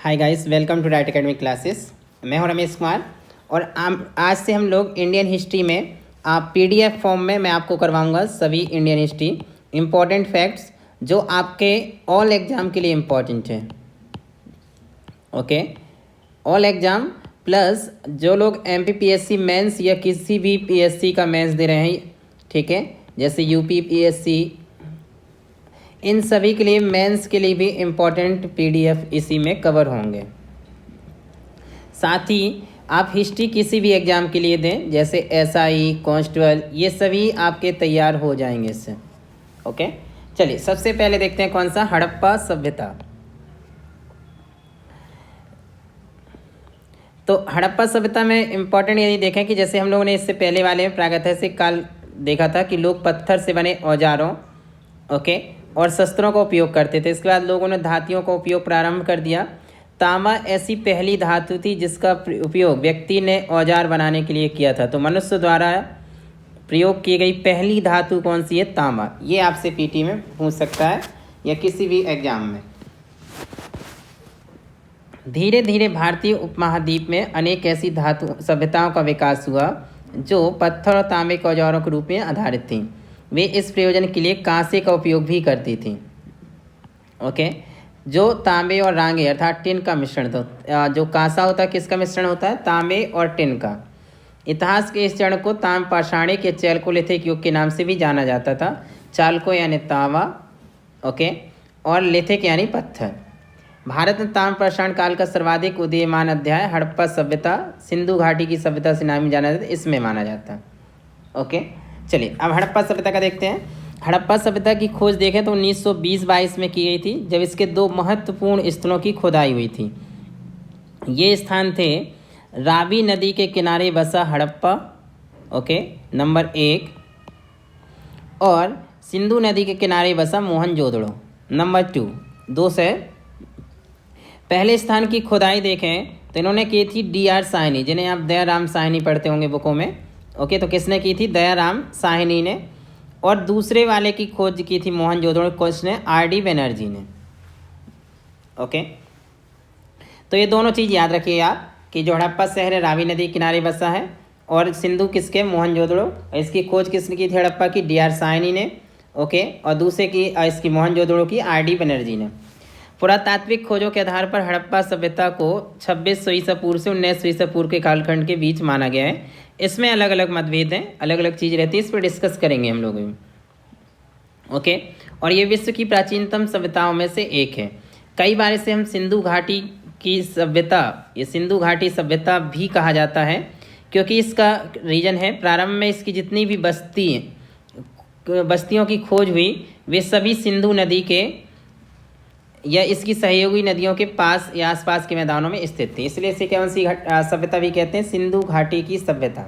Hi guys, welcome to right academic classes. मैं हूं रमेश कुमार और आज से हम लोग इंडियन हिस्ट्री में पीडीएफ फॉर्म में मैं आपको करवाऊंगा सभी इंडियन हिस्ट्री इम्पोर्टेंट फैक्ट्स जो आपके ऑल एग्ज़ाम के लिए इम्पोर्टेंट है। ओके, ऑल एग्ज़ाम प्लस जो लोग एमपीपीएससी मेंस या किसी भी पीएससी का मेंस दे रहे हैं, ठीक है, जैसे यूपी पीएससी, इन सभी के लिए मेंस के लिए भी इम्पोर्टेंट पीडीएफ इसी में कवर होंगे। साथ ही आप हिस्ट्री किसी भी एग्ज़ाम के लिए दें, जैसे एसआई, कांस्टेबल, ये सभी आपके तैयार हो जाएंगे इससे। ओके, चलिए सबसे पहले देखते हैं कौन सा, हड़प्पा सभ्यता। तो हड़प्पा सभ्यता में इम्पॉर्टेंट यदि देखें कि जैसे हम लोगों ने इससे पहले वाले में प्रागैतिहासिक काल देखा था कि लोग पत्थर से बने औजारों और शस्त्रों का उपयोग करते थे। इसके बाद लोगों ने धातुओं का उपयोग प्रारंभ कर दिया। तांबा ऐसी पहली धातु थी जिसका उपयोग व्यक्ति ने औजार बनाने के लिए किया था। तो मनुष्य द्वारा प्रयोग की गई पहली धातु कौन सी है? तांबा। ये आपसे पीटी में पूछ सकता है या किसी भी एग्जाम में। धीरे धीरे भारतीय उपमहाद्वीप में अनेक ऐसी धातु सभ्यताओं का विकास हुआ जो पत्थर और तांबे के औजारों के रूप में आधारित थीं। वे इस प्रयोजन के लिए कांसे का उपयोग भी करती थीं। ओके, जो तांबे और रांगे अर्थात टिन का मिश्रण था। जो कांसा होता है किसका मिश्रण होता है? तांबे और टिन का। इतिहास के इस चरण को ताम्रपाषाणिक या चैल्कोलिथिक युग के नाम से भी जाना जाता था। चालको यानी तांबा, और लिथिक यानी पत्थर। भारत में ताम्रपाषाण काल का सर्वाधिक उदीयमान अध्याय हड़प्पा सभ्यता, सिंधु घाटी की सभ्यता से नाम जाना जाता है, इसमें माना जाता है। ओके, चलिए अब हड़प्पा सभ्यता का देखते हैं। हड़प्पा सभ्यता की खोज देखें तो 1920-22 में की गई थी, जब इसके दो महत्वपूर्ण स्थलों की खुदाई हुई थी। ये स्थान थे रावी नदी के किनारे बसा हड़प्पा, नंबर 1, और सिंधु नदी के किनारे बसा मोहनजोदड़ो, नंबर 2। 2 से पहले स्थान की खुदाई देखें तो इन्होंने की थी D.R. साहनी, जिन्हें आप दयाराम साहनी पढ़ते होंगे बुकों में। तो किसने की थी? दयाराम साहनी ने। और दूसरे वाले की खोज की थी मोहनजोदड़ो को किसने? R.D. बनर्जी ने। तो ये दोनों चीज़ याद रखिए आप कि जो हड़प्पा शहर है रावी नदी किनारे बसा है, और सिंधु किसके? मोहनजोदड़ो। इसकी खोज किसने की थी हड़प्पा की? D.R. साहनी ने। और दूसरे की इसकी मोहनजोदड़ो की R.D. बनर्जी ने। पुरातात्विक खोजों के आधार पर हड़प्पा सभ्यता को 2600 ईसा पूर्व से 1900 ईसा पूर्व के कालखंड के बीच माना गया है। इसमें अलग अलग मतभेद हैं, अलग अलग चीज़ रहती है, इस पर डिस्कस करेंगे हम लोग। और ये विश्व की प्राचीनतम सभ्यताओं में से एक है। कई बार इसे हम सिंधु घाटी की सभ्यता, ये सिंधु घाटी सभ्यता भी कहा जाता है, क्योंकि इसका रीजन है प्रारंभ में इसकी जितनी भी बस्तियों की खोज हुई वे सभी सिंधु नदी के या इसकी सहयोगी नदियों के पास या आसपास के मैदानों में स्थित थी, इसलिए इसे कौन सी सभ्यता भी कहते हैं? सिंधु घाटी की सभ्यता।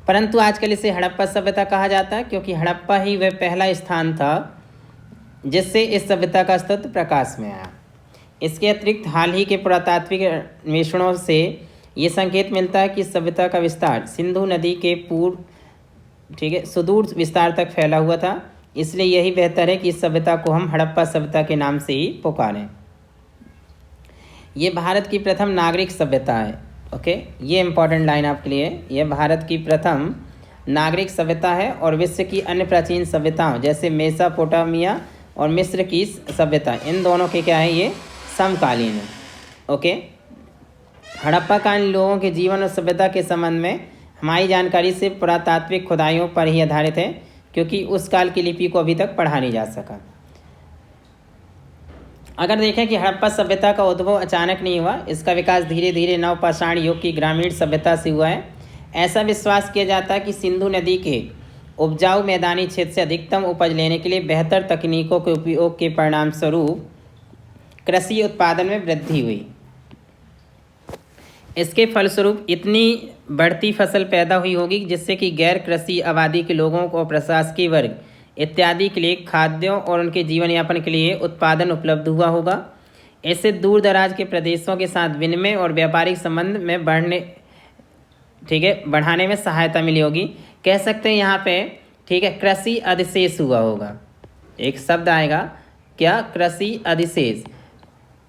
परंतु आजकल इसे हड़प्पा सभ्यता कहा जाता है, क्योंकि हड़प्पा ही वह पहला स्थान था जिससे इस सभ्यता का अस्तित्व प्रकाश में आया। इसके अतिरिक्त हाल ही के पुरातात्विक अन्वेषणों से ये संकेत मिलता है कि इस सभ्यता का विस्तार सिंधु नदी के सुदूर विस्तार तक फैला हुआ था। इसलिए यही बेहतर है कि इस सभ्यता को हम हड़प्पा सभ्यता के नाम से ही पुकारें। ये भारत की प्रथम नागरिक सभ्यता है। ये इंपॉर्टेंट लाइन आपके लिए। यह भारत की प्रथम नागरिक सभ्यता है और विश्व की अन्य प्राचीन सभ्यताओं जैसे मेसोपोटामिया और मिस्र की सभ्यता, इन दोनों के क्या है? ये समकालीन है। हड़प्पा कालीन लोगों के जीवन और सभ्यता के संबंध में हमारी जानकारी से पुरातात्विक खुदाइयों पर ही आधारित है, क्योंकि उस काल की लिपि को अभी तक पढ़ा नहीं जा सका। अगर देखें कि हड़प्पा सभ्यता का उद्भव अचानक नहीं हुआ, इसका विकास धीरे धीरे नवपाषाण युग की ग्रामीण सभ्यता से हुआ है। ऐसा विश्वास किया जाता है कि सिंधु नदी के उपजाऊ मैदानी क्षेत्र से अधिकतम उपज लेने के लिए बेहतर तकनीकों के उपयोग के परिणाम स्वरूप कृषि उत्पादन में वृद्धि हुई। इसके फलस्वरूप इतनी बढ़ती फसल पैदा हुई होगी जिससे कि गैर कृषि आबादी के लोगों को, प्रशासकीय वर्ग इत्यादि के लिए खाद्यों और उनके जीवन यापन के लिए उत्पादन उपलब्ध हुआ होगा। इससे दूर दराज के प्रदेशों के साथ विनिमय और व्यापारिक संबंध में बढ़ाने में सहायता मिली होगी। कह सकते हैं यहाँ पे कृषि अधिशेष हुआ होगा। एक शब्द आएगा क्या? कृषि अधिशेष।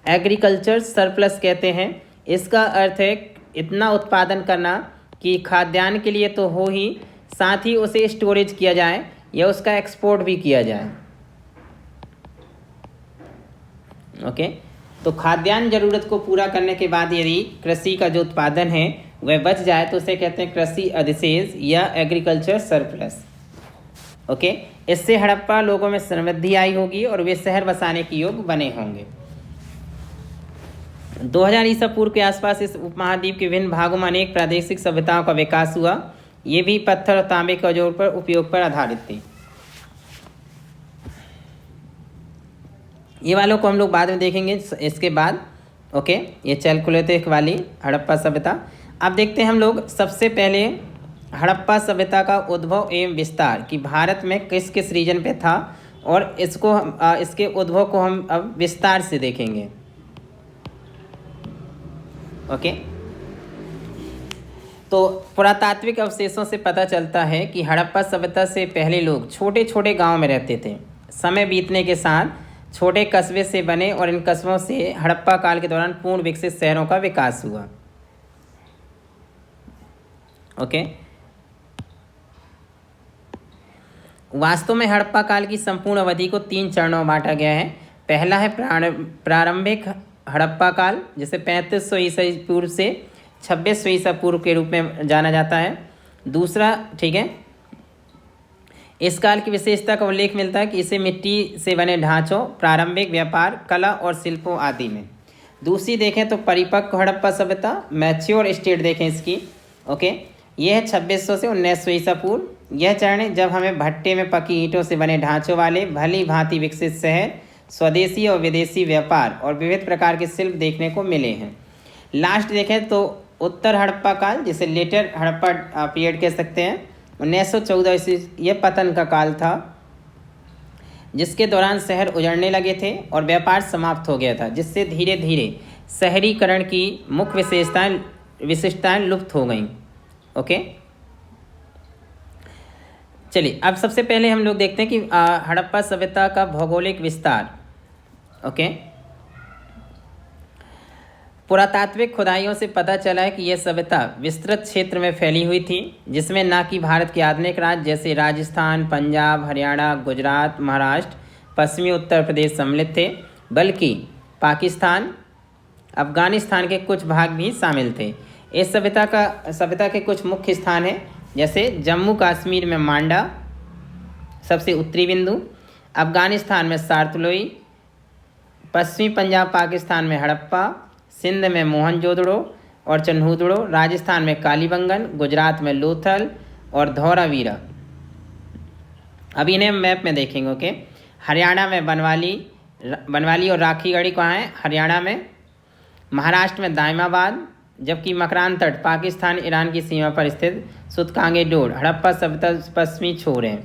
एग्रीकल्चर सरप्लस कहते हैं। इसका अर्थ है इतना उत्पादन करना कि खाद्यान्न के लिए तो हो ही, साथ ही उसे स्टोरेज किया जाए या उसका एक्सपोर्ट भी किया जाए। ओके, तो खाद्यान्न जरूरत को पूरा करने के बाद यदि कृषि का जो उत्पादन है वह बच जाए तो उसे कहते हैं कृषि अधिशेष या एग्रीकल्चर सरप्लस। ओके, इससे हड़प्पा लोगों में समृद्धि आई होगी और वे शहर बसाने के योग्य बने होंगे। 2000 ईसा पूर्व के आसपास इस उपमहाद्वीप के विभिन्न भागों में अनेक प्रादेशिक सभ्यताओं का विकास हुआ। ये भी पत्थर और तांबे के औजार पर उपयोग पर आधारित थी। ये वालों को हम लोग बाद में देखेंगे इसके बाद। ओके, ये चैलकुलिथिक वाली हड़प्पा सभ्यता। अब देखते हैं हम लोग सबसे पहले हड़प्पा सभ्यता का उद्भव एवं विस्तार कि भारत में किस किस रीजन पे था, और इसके उद्भव को हम अब विस्तार से देखेंगे। ओके, तो पुरातात्विक अवशेषों से पता चलता है कि हड़प्पा सभ्यता से पहले लोग छोटे छोटे गांव में रहते थे। समय बीतने के साथ छोटे कस्बे से बने और इन कस्बों से हड़प्पा काल के दौरान पूर्ण विकसित शहरों का विकास हुआ। ओके, वास्तव में हड़प्पा काल की संपूर्ण अवधि को 3 चरणों में बांटा गया है। पहला है प्रारंभिक हड़प्पा काल, जिसे 3500 ईसा पूर्व से 2600 ईसा पूर्व के रूप में जाना जाता है। दूसरा, ठीक है, इस काल की विशेषता का उल्लेख मिलता है कि इसे मिट्टी से बने ढांचों, प्रारंभिक व्यापार, कला और शिल्पों आदि में। दूसरी देखें तो परिपक्व हड़प्पा सभ्यता, मैच्योर स्टेट देखें इसकी। ओके, यह है 2600 से 1900 ईसा पूर्व। यह चरण है जब हमें भट्टे में पकी ईंटों से बने ढांचों वाले भली भांति विकसित शहर, स्वदेशी और विदेशी व्यापार और विविध प्रकार के शिल्प देखने को मिले हैं। लास्ट देखें तो उत्तर हड़प्पा काल, जिसे लेटर हड़प्पा पीरियड कह सकते हैं, 1914 ईस्वी, यह पतन का काल था जिसके दौरान शहर उजड़ने लगे थे और व्यापार समाप्त हो गया था, जिससे धीरे धीरे शहरीकरण की मुख्य विशिष्टताएं लुप्त हो गईं। ओके, चलिए अब सबसे पहले हम लोग देखते हैं कि हड़प्पा सभ्यता का भौगोलिक विस्तार। ओके, पुरातात्विक खुदाइयों से पता चला है कि यह सभ्यता विस्तृत क्षेत्र में फैली हुई थी, जिसमें न कि भारत के आधुनिक राज्य जैसे राजस्थान, पंजाब, हरियाणा, गुजरात, महाराष्ट्र, पश्चिमी उत्तर प्रदेश सम्मिलित थे, बल्कि पाकिस्तान, अफगानिस्तान के कुछ भाग भी शामिल थे। इस सभ्यता के कुछ मुख्य स्थान हैं, जैसे जम्मू कश्मीर में मांडा सबसे उत्तरी बिंदु, अफगानिस्तान में सारतलोई, पश्चिमी पंजाब पाकिस्तान में हड़प्पा, सिंध में मोहनजोदड़ो और चन्हूदड़ो, राजस्थान में कालीबंगन, गुजरात में लोथल और धौरावीरा। अब इन्हें मैप में देखेंगे। ओके, हरियाणा में बनवाली और राखीगढ़ी कहाँ है? हरियाणा में। महाराष्ट्र में दाइमाबाद, जबकि मकरान तट पाकिस्तान ईरान की सीमा पर स्थित सुतकांगे डोर हड़प्पा सभ्यता पश्चिमी छोर है,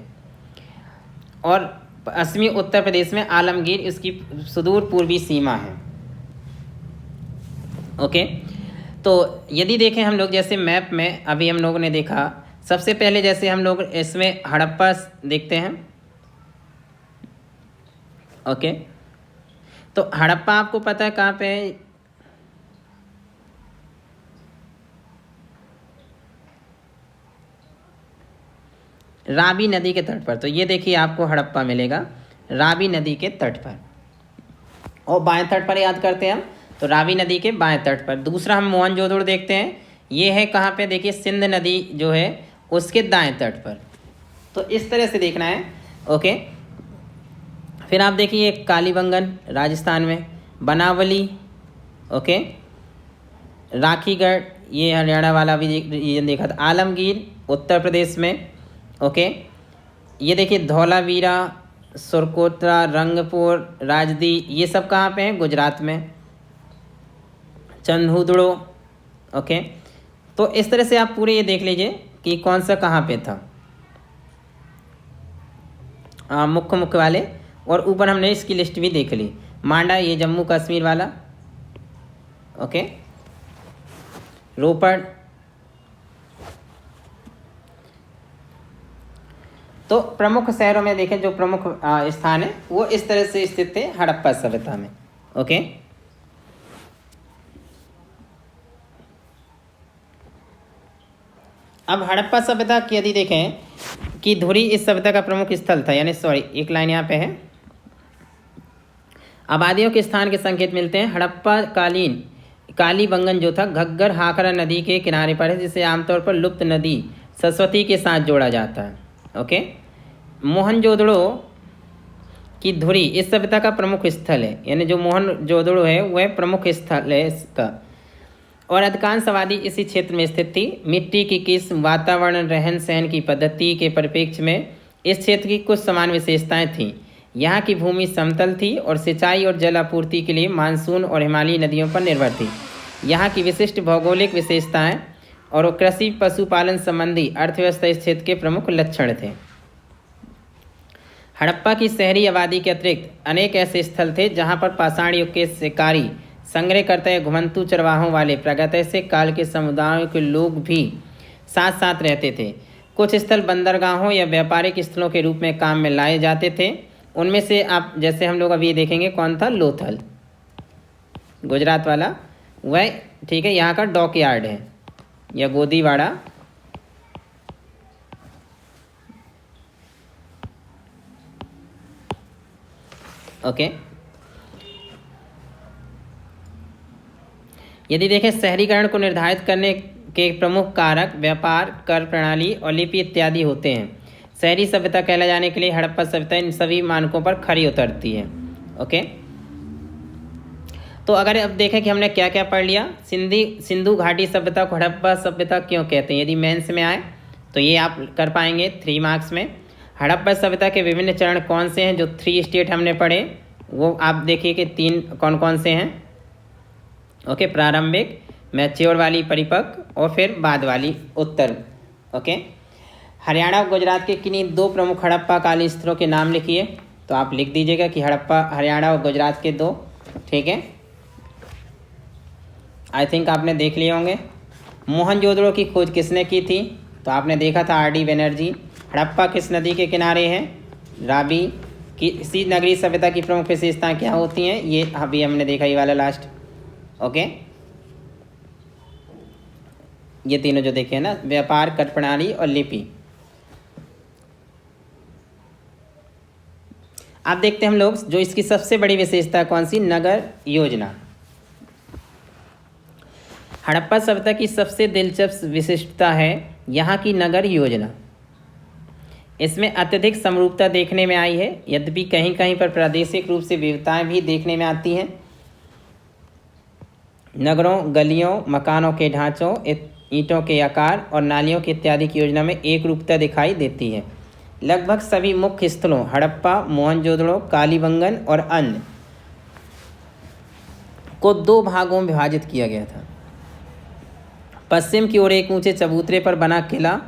और पश्चिमी उत्तर प्रदेश में आलमगीर इसकी सुदूर पूर्वी सीमा है। ओके, तो यदि देखें हम लोग जैसे मैप में अभी हम लोगों ने देखा, सबसे पहले जैसे हम लोग इसमें हड़प्पा देखते हैं। ओके, तो हड़प्पा आपको पता है कहाँ पे है? रावी नदी के तट पर। तो ये देखिए आपको हड़प्पा मिलेगा रावी नदी के तट पर, और बाएं तट पर याद करते हैं हम, तो रावी नदी के बाएं तट पर। दूसरा हम मोहनजोदड़ो देखते हैं, ये है कहाँ पे? देखिए सिंध नदी जो है उसके दाएं तट पर। तो इस तरह से देखना है। ओके, फिर आप देखिए कालीबंगन राजस्थान में, बनावली, ओके, राखीगढ़ ये हरियाणा वाला भी रीजन देखा था, आलमगीर उत्तर प्रदेश में। ओके, ये देखिए धौलावीरा, सुरकोत्रा, रंगपुर, राजदी, ये सब कहाँ पे हैं? गुजरात में। चन्हूदड़ो। ओके, तो इस तरह से आप पूरे ये देख लीजिए कि कौन सा कहाँ पे था, मुख्य वाले। और ऊपर हमने इसकी लिस्ट भी देख ली। मांडा ये जम्मू कश्मीर वाला। ओके, रोपड़। तो प्रमुख शहरों में देखें, जो प्रमुख स्थान है वो इस तरह से स्थित थे हड़प्पा सभ्यता में। ओके, अब हड़प्पा सभ्यता की यदि देखें कि धुरी इस सभ्यता का प्रमुख स्थल था, यानी सॉरी एक लाइन यहाँ पे है, आबादियों के स्थान के संकेत मिलते हैं। हड़प्पा कालीन कालीबंगन जो था घग्गर हाकरा नदी के किनारे पर है, जिसे आमतौर पर लुप्त नदी सरस्वती के साथ जोड़ा जाता है। ओके, मोहनजोदड़ो की धुरी इस सभ्यता का प्रमुख स्थल है, यानी जो मोहनजोदड़ो है वह प्रमुख स्थल है इसका, और अधिकांश आबादी इसी क्षेत्र में स्थित थी। मिट्टी की किस्म, वातावरण, रहन सहन की पद्धति के परिप्रेक्ष्य में इस क्षेत्र की कुछ समान विशेषताएं थीं। यहाँ की भूमि समतल थी और सिंचाई और जल आपूर्ति के लिए मानसून और हिमालयी नदियों पर निर्भर थी। यहाँ की विशिष्ट भौगोलिक विशेषताएं और कृषि पशुपालन संबंधी अर्थव्यवस्था इस क्षेत्र के प्रमुख लक्षण थे। हड़प्पा की शहरी आबादी के अतिरिक्त अनेक ऐसे स्थल थे जहाँ पर पाषाण युग के शिकारी, संग्रहकर्ता या घुमंतू चरवाहों वाले प्रागैतिहासिक काल के समुदायों के लोग भी साथ साथ रहते थे। कुछ स्थल बंदरगाहों या व्यापारिक स्थलों के रूप में काम में लाए जाते थे। उनमें से आप जैसे हम लोग अभी देखेंगे कौन था, लोथल गुजरात वाला, वह ठीक है यहाँ का डॉक यार्ड है, या गोदीवाड़ा। ओके, यदि देखें शहरीकरण को निर्धारित करने के प्रमुख कारक व्यापार, कर प्रणाली और लिपि इत्यादि होते हैं। शहरी सभ्यता कहला जाने के लिए हड़प्पा सभ्यता इन सभी मानकों पर खरी उतरती है। ओके, तो अगर अब देखें कि हमने क्या क्या पढ़ लिया, सिंधु घाटी सभ्यता को हड़प्पा सभ्यता क्यों कहते हैं, यदि मेंस में आए तो ये आप कर पाएंगे 3 मार्क्स में। हड़प्पा सभ्यता के विभिन्न चरण कौन से हैं, जो 3 स्टेट हमने पढ़े वो आप देखिए कि 3 कौन कौन से हैं। ओके, प्रारंभिक, मैच्योर वाली परिपक्व, और फिर बाद वाली उत्तर। ओके, हरियाणा और गुजरात के किन्हीं 2 प्रमुख हड़प्पा कालीन स्थलों के नाम लिखिए, तो आप लिख दीजिएगा कि हरियाणा और गुजरात के 2, ठीक है। आई थिंक आपने देख लिए होंगे। मोहनजोदड़ो की खोज किसने की थी, तो आपने देखा था आर डी बनर्जी। हड़प्पा किस नदी के किनारे है, रावी। किसी नगरीय सभ्यता की प्रमुख विशेषताएं क्या होती हैं, ये अभी हमने देखा ये वाला लास्ट। ओके, ये तीनों जो देखे ना, व्यापार, कर प्रणाली और लिपि। आप देखते हैं हम लोग जो इसकी सबसे बड़ी विशेषता कौन सी, नगर योजना। हड़प्पा सभ्यता की सबसे दिलचस्प विशिष्टता है यहाँ की नगर योजना। इसमें अत्यधिक समरूपता देखने में आई है, यद्यपि कहीं कहीं पर प्रादेशिक रूप से विविधताएं भी देखने में आती हैं। नगरों, गलियों, मकानों के ढांचों, ईंटों के आकार और नालियों की इत्यादि की योजना में एक रूपता दिखाई देती है। लगभग सभी मुख्य स्थलों हड़प्पा, मोहनजोदड़ो, कालीबंगन और अन्य को 2 भागों में विभाजित किया गया था। पश्चिम की ओर एक ऊंचे चबूतरे पर बना किला,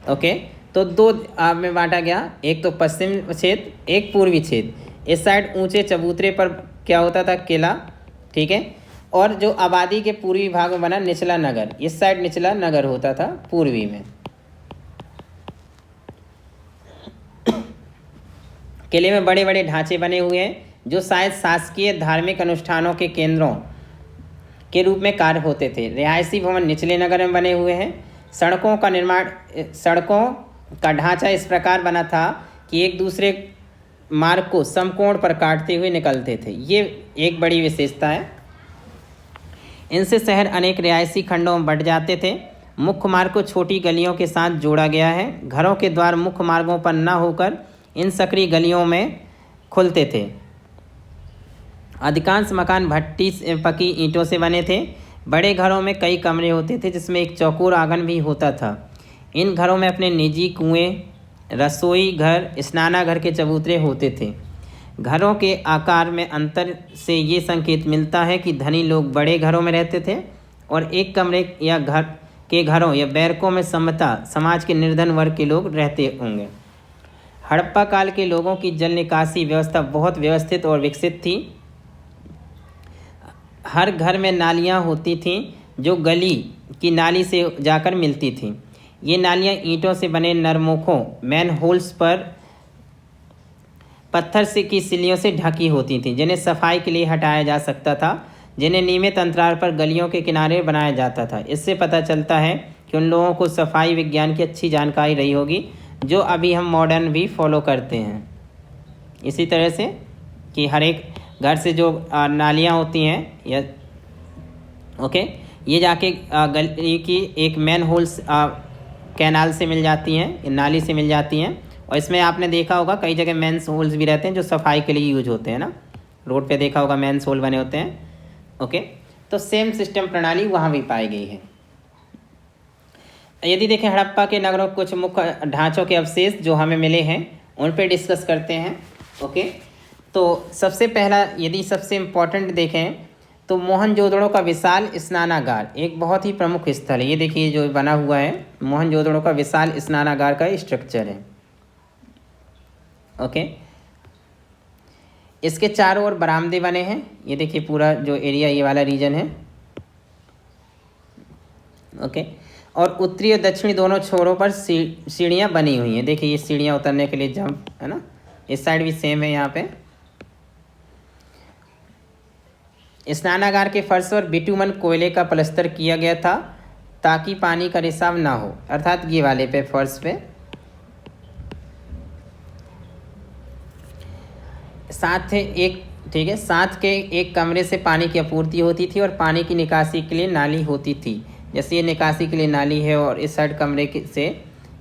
ओके, तो 2 में बांटा गया, एक तो पश्चिम क्षेत्र, एक पूर्वी क्षेत्र। इस साइड ऊंचे चबूतरे पर क्या होता था, किला, ठीक है, और जो आबादी के पूर्वी भाग में बना निचला नगर, इस साइड निचला नगर होता था पूर्वी में। किले में बड़े बड़े ढांचे बने हुए हैं जो शायद शासकीय धार्मिक अनुष्ठानों के केंद्रों के रूप में कार्य होते थे। रिहायशी भवन निचले नगर में बने हुए हैं। सड़कों का ढांचा इस प्रकार बना था कि एक दूसरे मार्ग को समकोण पर काटते हुए निकलते थे। ये एक बड़ी विशेषता है। इनसे शहर अनेक रिहायशी खंडों में बंट जाते थे। मुख्य मार्ग को छोटी गलियों के साथ जोड़ा गया है। घरों के द्वार मुख्य मार्गों पर न होकर इन सकरी गलियों में खुलते थे। अधिकांश मकान भट्टी पकी ईंटों से बने थे। बड़े घरों में कई कमरे होते थे जिसमें एक चौकोर आंगन भी होता था। इन घरों में अपने निजी कुएं, रसोई घर, स्नानाघर के चबूतरे होते थे। घरों के आकार में अंतर से ये संकेत मिलता है कि धनी लोग बड़े घरों में रहते थे और एक कमरे या घरों या बैरकों में समाज के निर्धन वर्ग के लोग रहते होंगे। हड़प्पा काल के लोगों की जल निकासी व्यवस्था बहुत व्यवस्थित और विकसित थी। हर घर में नालियाँ होती थीं जो गली की नाली से जाकर मिलती थीं। ये नालियाँ ईंटों से बने नरमुखों, मैन होल्स पर पत्थर से की सिल्लियों से ढकी होती थीं, जिन्हें सफाई के लिए हटाया जा सकता था, जिन्हें नियमित अंतराल पर गलियों के किनारे बनाया जाता था। इससे पता चलता है कि उन लोगों को सफाई विज्ञान की अच्छी जानकारी रही होगी, जो अभी हम मॉडर्न भी फॉलो करते हैं। इसी तरह से कि हर एक घर से जो नालियाँ होती हैं या ये जाके गली की एक मैन होल्स कैनाल से मिल जाती हैं, नाली से मिल जाती हैं। और इसमें आपने देखा होगा कई जगह मेंस होल्स भी रहते हैं जो सफाई के लिए यूज होते हैं ना, रोड पे देखा होगा मेंस होल बने होते हैं। तो सेम सिस्टम प्रणाली वहाँ भी पाई गई है। यदि देखें हड़प्पा के नगरों कुछ मुख्य ढांचों के अवशेष जो हमें मिले हैं उन पे डिस्कस करते हैं। तो सबसे पहला यदि सबसे इम्पोर्टेंट देखें तो मोहनजोदड़ो का विशाल स्नानागार एक बहुत ही प्रमुख स्थल है। ये देखिए जो बना हुआ है मोहनजोदड़ो का विशाल स्नानागार का स्ट्रक्चर है। इसके चारों ओर बरामदे बने हैं। ये देखिए पूरा जो एरिया ये वाला रीजन है। और उत्तरी और दक्षिणी दोनों छोरों पर सीढ़ियाँ बनी हुई हैं। देखिए ये सीढ़ियाँ उतरने के लिए जंप है ना, इस साइड भी सेम है। यहाँ पे स्नानागार के फर्श पर बिटुमन कोयले का प्लास्टर किया गया था ताकि पानी का रिसाव ना हो, अर्थात ये वाले पे फर्श पे। साथ के एक कमरे से पानी की आपूर्ति होती थी और पानी की निकासी के लिए नाली होती थी। जैसे ये निकासी के लिए नाली है और इस साइड कमरे से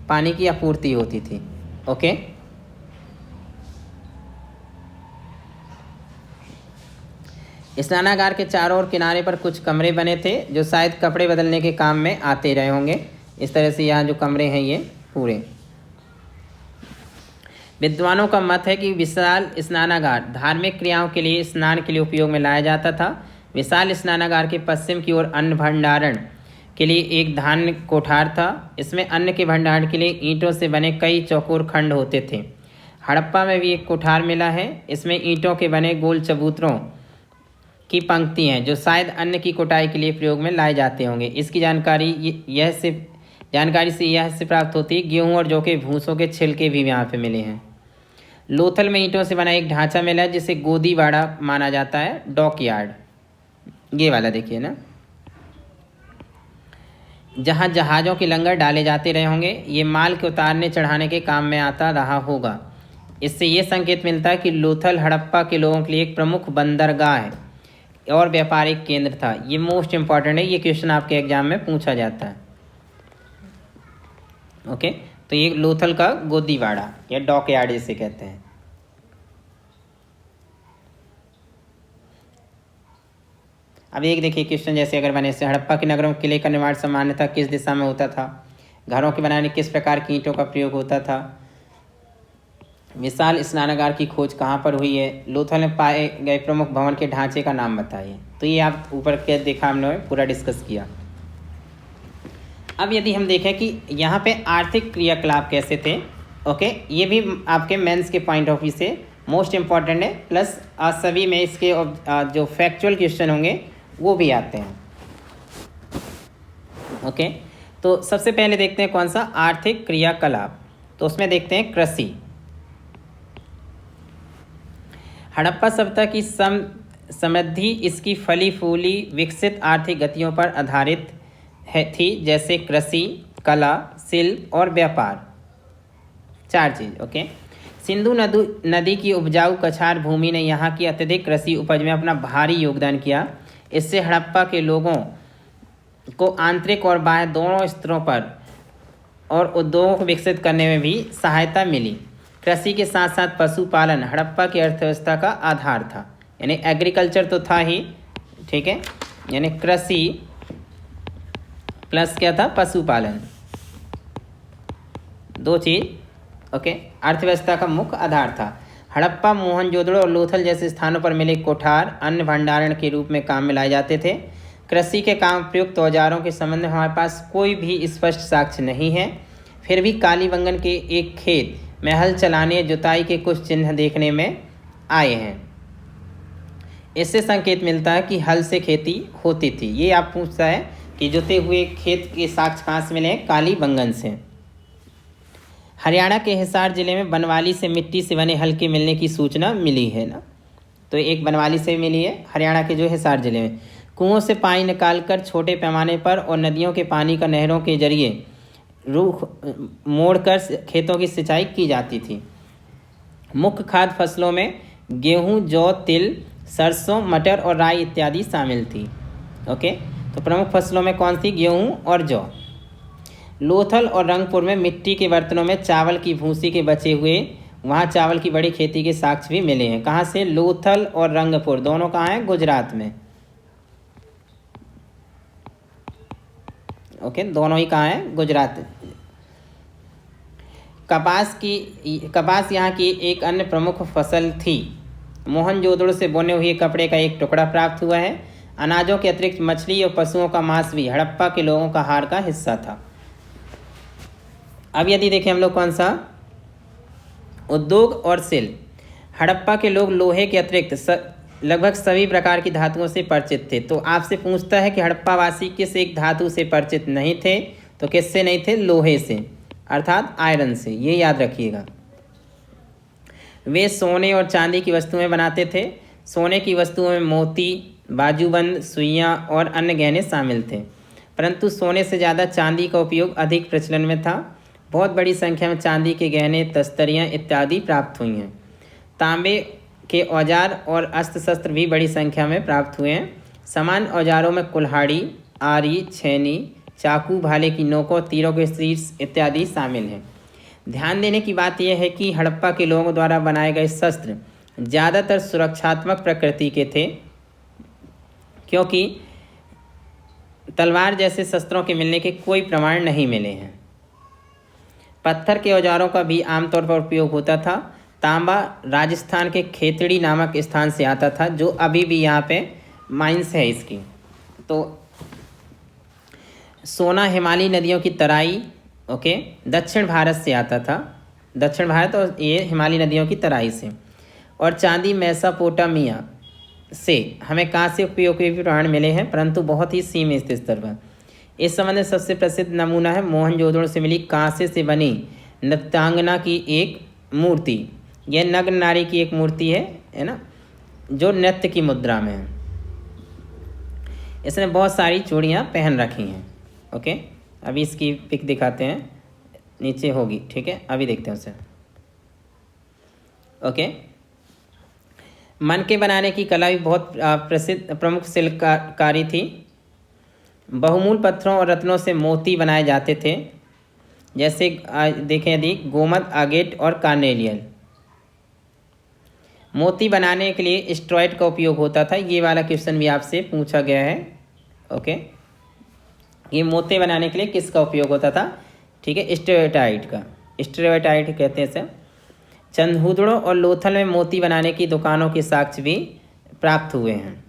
पानी की आपूर्ति होती थी। स्नानागार के चारों ओर किनारे पर कुछ कमरे बने थे जो शायद कपड़े बदलने के काम में आते रहे होंगे। इस तरह से यहाँ जो कमरे हैं ये पूरे। विद्वानों का मत है कि विशाल स्नानागार धार्मिक क्रियाओं के लिए स्नान के लिए उपयोग में लाया जाता था। विशाल स्नानागार के पश्चिम की ओर अन्न भंडारण के लिए एक धान्य कोठार था। इसमें अन्न के भंडारण के लिए ईंटों से बने कई चौकोर खंड होते थे। हड़प्पा में भी एक कोठार मिला है। इसमें ईंटों के बने गोल चबूतरों की पंक्ति हैं जो शायद अन्न की कुटाई के लिए प्रयोग में लाए जाते होंगे। इसकी जानकारी से यह प्राप्त होती है गेहूं और जौ के भूसों के छिलके भी यहाँ पे मिले हैं। लोथल में ईंटों से बना एक ढांचा मिला है जिसे गोदीवाड़ा माना जाता है, डॉक यार्ड। ये वाला देखिए ना, जहाँ जहाज़ों के लंगर डाले जाते रहे होंगे। ये माल के उतारने चढ़ाने के काम में आता रहा होगा। इससे ये संकेत मिलता है कि लोथल हड़प्पा के लोगों के लिए एक प्रमुख बंदरगाह है और व्यापारिक केंद्र था। ये मोस्ट इम्पॉर्टेंट है, ये क्वेश्चन आपके एग्जाम में पूछा जाता है। तो ये लोथल का गोदीवाड़ा या डॉक यार्ड जिसे कहते हैं। अब एक देखिए क्वेश्चन जैसे अगर बने से हड़प्पा के नगरों में किले का निर्माण सामान्यतः किस दिशा में होता था? घरों के बनाने किस प्रकार की ईंटों का प्रयोग होता था? विशाल स्नानागार की खोज कहाँ पर हुई है? लोथल में पाए गए प्रमुख भवन के ढांचे का नाम बताइए। तो ये आप ऊपर के देखा हमने पूरा डिस्कस किया। अब यदि हम देखें कि यहाँ पे आर्थिक क्रियाकलाप कैसे थे, ये भी आपके मेंस के पॉइंट ऑफ व्यू से मोस्ट इम्पॉर्टेंट है। प्लस सभी में इसके जो फैक्चुअल क्वेश्चन होंगे वो भी आते हैं। तो सबसे पहले देखते हैं कौन सा आर्थिक क्रियाकलाप। तो उसमें देखते हैं कृषि। हड़प्पा सभ्यता की समृद्धि इसकी फली फूली विकसित आर्थिक गतियों पर आधारित थी, जैसे कृषि, कला, शिल्प और व्यापार। 4 चीज़। सिंधु नदी की उपजाऊ कछार भूमि ने यहाँ की अत्यधिक कृषि उपज में अपना भारी योगदान किया। इससे हड़प्पा के लोगों को आंतरिक और बाह्य दोनों स्तरों पर और उद्योगों को विकसित करने में भी सहायता मिली। कृषि के साथ साथ पशुपालन हड़प्पा की अर्थव्यवस्था का आधार था। यानी एग्रीकल्चर तो था ही, यानी कृषि प्लस क्या था, पशुपालन। 2 चीज़ अर्थव्यवस्था का मुख्य आधार था। हड़प्पा, मोहनजोदड़ो और लोथल जैसे स्थानों पर मिले कोठार अन्न भंडारण के रूप में काम में लाए जाते थे। कृषि के काम प्रयुक्त औजारों के संबंध में हमारे पास कोई भी स्पष्ट साक्ष्य नहीं है। फिर भी कालीबंगन के एक खेत में हल चलाने जुताई के कुछ चिन्ह देखने में आए हैं। इससे संकेत मिलता है कि हल से खेती होती थी। ये आप पूछता है कि जुते हुए खेत के साक्ष्य कहाँ से मिले हैं? कालीबंगन से। हरियाणा के हिसार जिले में बनवाली से मिट्टी से बने हल के मिलने की सूचना मिली है ना। तो एक बनवाली से मिली है, हरियाणा के जो हिसार जिले में। कुओं से पानी निकालकर छोटे पैमाने पर और नदियों के पानी का नहरों के जरिए रुख मोड़कर खेतों की सिंचाई की जाती थी। मुख्य खाद्य फसलों में गेहूं, जौ, तिल, सरसों, मटर और राई इत्यादि शामिल थी। ओके, तो प्रमुख फसलों में कौन सी? गेहूं और जौ। लोथल और रंगपुर में मिट्टी के बर्तनों में चावल की भूसी के बचे हुए वहाँ चावल की बड़ी खेती के साक्ष्य भी मिले हैं। कहाँ से? लोथल और रंगपुर, दोनों कहाँ हैं? गुजरात में। ओके, दोनों ही कहाँ हैं? गुजरात। कपास यहाँ की एक अन्य प्रमुख फसल थी। मोहनजोदड़ो से बुने हुए कपड़े का एक टुकड़ा प्राप्त हुआ है। अनाजों के अतिरिक्त मछली और पशुओं का मांस भी हड़प्पा के लोगों का आहार का हिस्सा था। अब यदि देखें हम लोग कौन सा? उद्योग और शिल्प। हड़प्पा के लोग लोहे के अतिरिक्त लगभग सभी प्रकार की धातुओं से परिचित थे। तो आपसे पूछता है कि हड़प्पा वासी किस एक धातु से परिचित नहीं थे? तो किससे नहीं थे? लोहे से, अर्थात आयरन से। ये याद रखिएगा। वे सोने और चांदी की वस्तुएं बनाते थे। सोने की वस्तुओं में मोती, बाजूबंद, सुइयां और अन्य गहने शामिल थे, परंतु सोने से ज़्यादा चांदी का उपयोग अधिक प्रचलन में था। बहुत बड़ी संख्या में चांदी के गहने, तस्तरियाँ इत्यादि प्राप्त हुई हैं। तांबे के औजार और अस्त्र शस्त्र भी बड़ी संख्या में प्राप्त हुए हैं। समान औजारों में कुल्हाड़ी, आरी, छेनी, चाकू, भाले की नोकों, तीरों के शीर्ष इत्यादि शामिल हैं। ध्यान देने की बात यह है कि हड़प्पा के लोगों द्वारा बनाए गए शस्त्र ज़्यादातर सुरक्षात्मक प्रकृति के थे, क्योंकि तलवार जैसे शस्त्रों के मिलने के कोई प्रमाण नहीं मिले हैं। पत्थर के औजारों का भी आमतौर पर उपयोग होता था। तांबा राजस्थान के खेतड़ी नामक स्थान से आता था, जो अभी भी यहाँ पे माइंस है इसकी। तो सोना हिमालयी नदियों की तराई, ओके, दक्षिण भारत से आता था। दक्षिण भारत और ये हिमालयी नदियों की तराई से। और चांदी मेसोपोटामिया से। हमें कहाँ से उपयोगी प्रमाण मिले हैं, परंतु बहुत ही सीमित स्तर पर। इस संबंध में सबसे प्रसिद्ध नमूना है मोहनजोदड़ो से मिली कांसे से बनी नृत्यांगना की एक मूर्ति। यह नग्न नारी की एक मूर्ति है ना, जो नृत्य की मुद्रा में है। इसने बहुत सारी चूड़ियाँ पहन रखी हैं। ओके, अभी इसकी पिक दिखाते हैं, नीचे होगी, ठीक है, अभी देखते हैं उसे। ओके, मनके बनाने की कला भी बहुत प्रसिद्ध प्रमुख शिल्पकारी थी। बहुमूल पत्थरों और रत्नों से मोती बनाए जाते थे, जैसे देखें यदि गोमद, आगेट और कार्नेलियन। मोती बनाने के लिए स्ट्रॉइड का उपयोग होता था। ये वाला क्वेश्चन भी आपसे पूछा गया है। ओके, ये मोती बनाने के लिए किसका उपयोग होता था? ठीक है, स्टेरोटाइट का। स्टेरोटाइट कहते हैं इसे। चंदहुदड़ो और लोथल में मोती बनाने की दुकानों के साक्ष्य भी प्राप्त हुए हैं।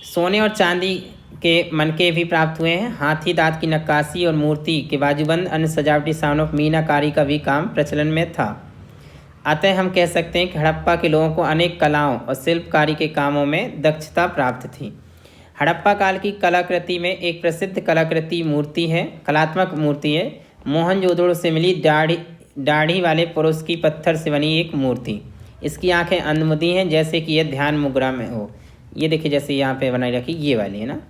सोने और चांदी के मनके भी प्राप्त हुए हैं। हाथी दांत की नक्काशी और मूर्ति के बाजूबंद, अन्य सजावटी सामानों पर मीनाकारी का भी काम प्रचलन में था। अतः हम कह सकते हैं कि हड़प्पा के लोगों को अनेक कलाओं और शिल्पकारी के कामों में दक्षता प्राप्त थी। हड़प्पा काल की कलाकृति में एक प्रसिद्ध कलात्मक मूर्ति है मोहनजोदड़ो से मिली दाढ़ी वाले पुरुष की पत्थर से बनी एक मूर्ति। इसकी आंखें अंधमुंदी हैं, जैसे कि यह ध्यान मुद्रा में हो। ये देखिए, जैसे यहाँ पे बनाई रखी, ये वाली है ना।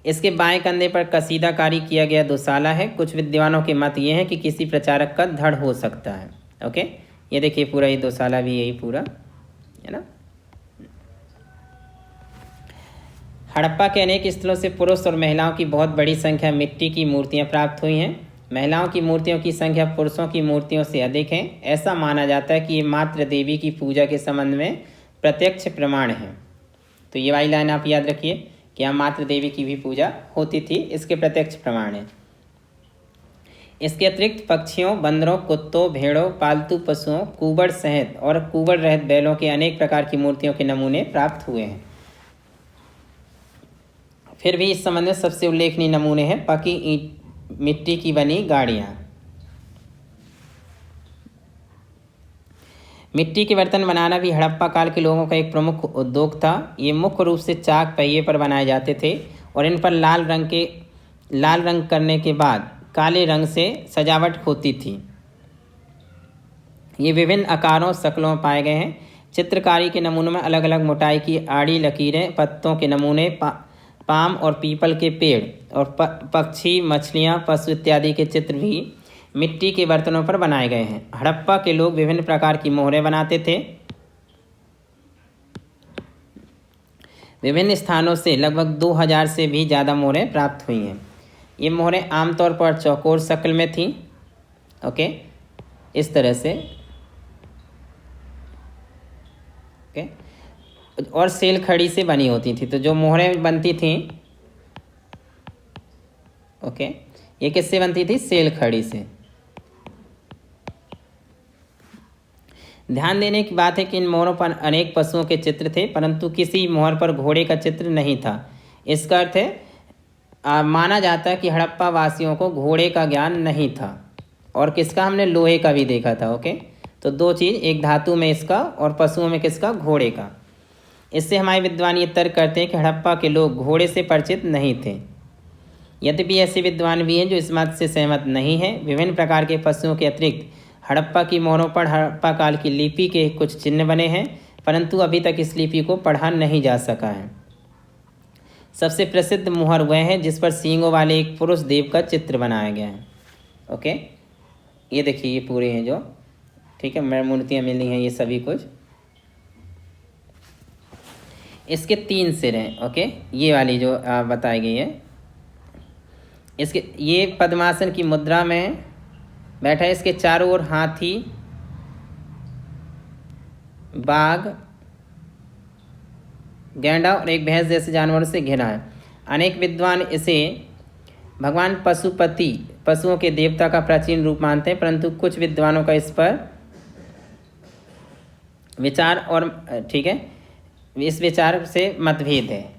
इसके बाएं कंधे पर कसीदाकारी किया गया दुशाला है। कुछ विद्वानों के मत ये हैं कि किसी प्रचारक का धड़ हो सकता है। ओके, ये देखिए पूरा ये दुशाला भी यही पूरा है ना। हड़प्पा के अनेक स्थलों से पुरुष और महिलाओं की बहुत बड़ी संख्या मिट्टी की मूर्तियां प्राप्त हुई हैं। महिलाओं की मूर्तियों की संख्या पुरुषों की मूर्तियों से अधिक है। ऐसा माना जाता है कि ये मातृ देवी की पूजा के संबंध में प्रत्यक्ष प्रमाण है। तो ये वाली लाइन आप याद रखिए कि यहाँ मातृ देवी की भी पूजा होती थी, इसके प्रत्यक्ष प्रमाण है। इसके अतिरिक्त पक्षियों, बंदरों, कुत्तों, भेड़ों, पालतू पशुओं, कुबड़ सहित और कुबड़ रहित बैलों के अनेक प्रकार की मूर्तियों के नमूने प्राप्त हुए हैं। फिर भी इस संबंध में सबसे उल्लेखनीय नमूने हैं पकी ईंट, मिट्टी की बनी गाड़ियाँ। मिट्टी के बर्तन बनाना भी हड़प्पा काल के लोगों का एक प्रमुख उद्योग था। ये मुख्य रूप से चाक पहिए पर बनाए जाते थे और इन पर लाल रंग करने के बाद काले रंग से सजावट होती थी। ये विभिन्न आकारों शक्लों में पाए गए हैं। चित्रकारी के नमूनों में अलग अलग मोटाई की आड़ी लकीरें, पत्तों के नमूने, पाम और पीपल के पेड़ और पक्षी, मछलियाँ, पशु इत्यादि के चित्र भी मिट्टी के बर्तनों पर बनाए गए हैं। हड़प्पा के लोग विभिन्न प्रकार की मोहरें बनाते थे। विभिन्न स्थानों से लगभग 2000 से भी ज़्यादा मोहरें प्राप्त हुई हैं। ये मोहरें आमतौर पर चौकोर शक्ल में थीं। ओके, इस तरह से। ओके, और सेल खड़ी से बनी होती थी। तो जो मोहरें बनती थीं, ओके, ये किससे बनती थी? सेल खड़ी से। ध्यान देने की बात है कि इन मोहरों पर अनेक पशुओं के चित्र थे, परंतु किसी मोहर पर घोड़े का चित्र नहीं था। इसका अर्थ है माना जाता है कि हड़प्पा वासियों को घोड़े का ज्ञान नहीं था। और किसका? हमने लोहे का भी देखा था। ओके, तो दो चीज़, एक धातु में इसका और पशुओं में किसका? घोड़े का। इससे हमारे विद्वान ये तर्क करते हैं कि हड़प्पा के लोग घोड़े से परिचित नहीं थे। यद्यपि ऐसे विद्वान भी हैं जो इस बात से सहमत नहीं हैं। विभिन्न प्रकार के पशुओं के अतिरिक्त हड़प्पा की मोहरों पर हड़प्पा काल की लिपि के कुछ चिन्ह बने हैं, परंतु अभी तक इस लिपि को पढ़ा नहीं जा सका है। सबसे प्रसिद्ध मोहर वह है जिस पर सींगों वाले एक पुरुष देव का चित्र बनाया गया है। ओके, ये देखिए, ये पूरे हैं जो, ठीक है, मूर्तियाँ मिली हैं, ये सभी कुछ। इसके 3 सिर हैं। ओके, ये वाली जो बताई गई है, इसके ये पद्मासन की मुद्रा में बैठा है। इसके चारों ओर हाथी, बाघ, गैंडा और एक भैंस जैसे जानवरों से घिरा है। अनेक विद्वान इसे भगवान पशुपति, पशुओं के देवता का प्राचीन रूप मानते हैं, परंतु कुछ विद्वानों का इस पर विचार और, ठीक है, इस विचार से मतभेद है।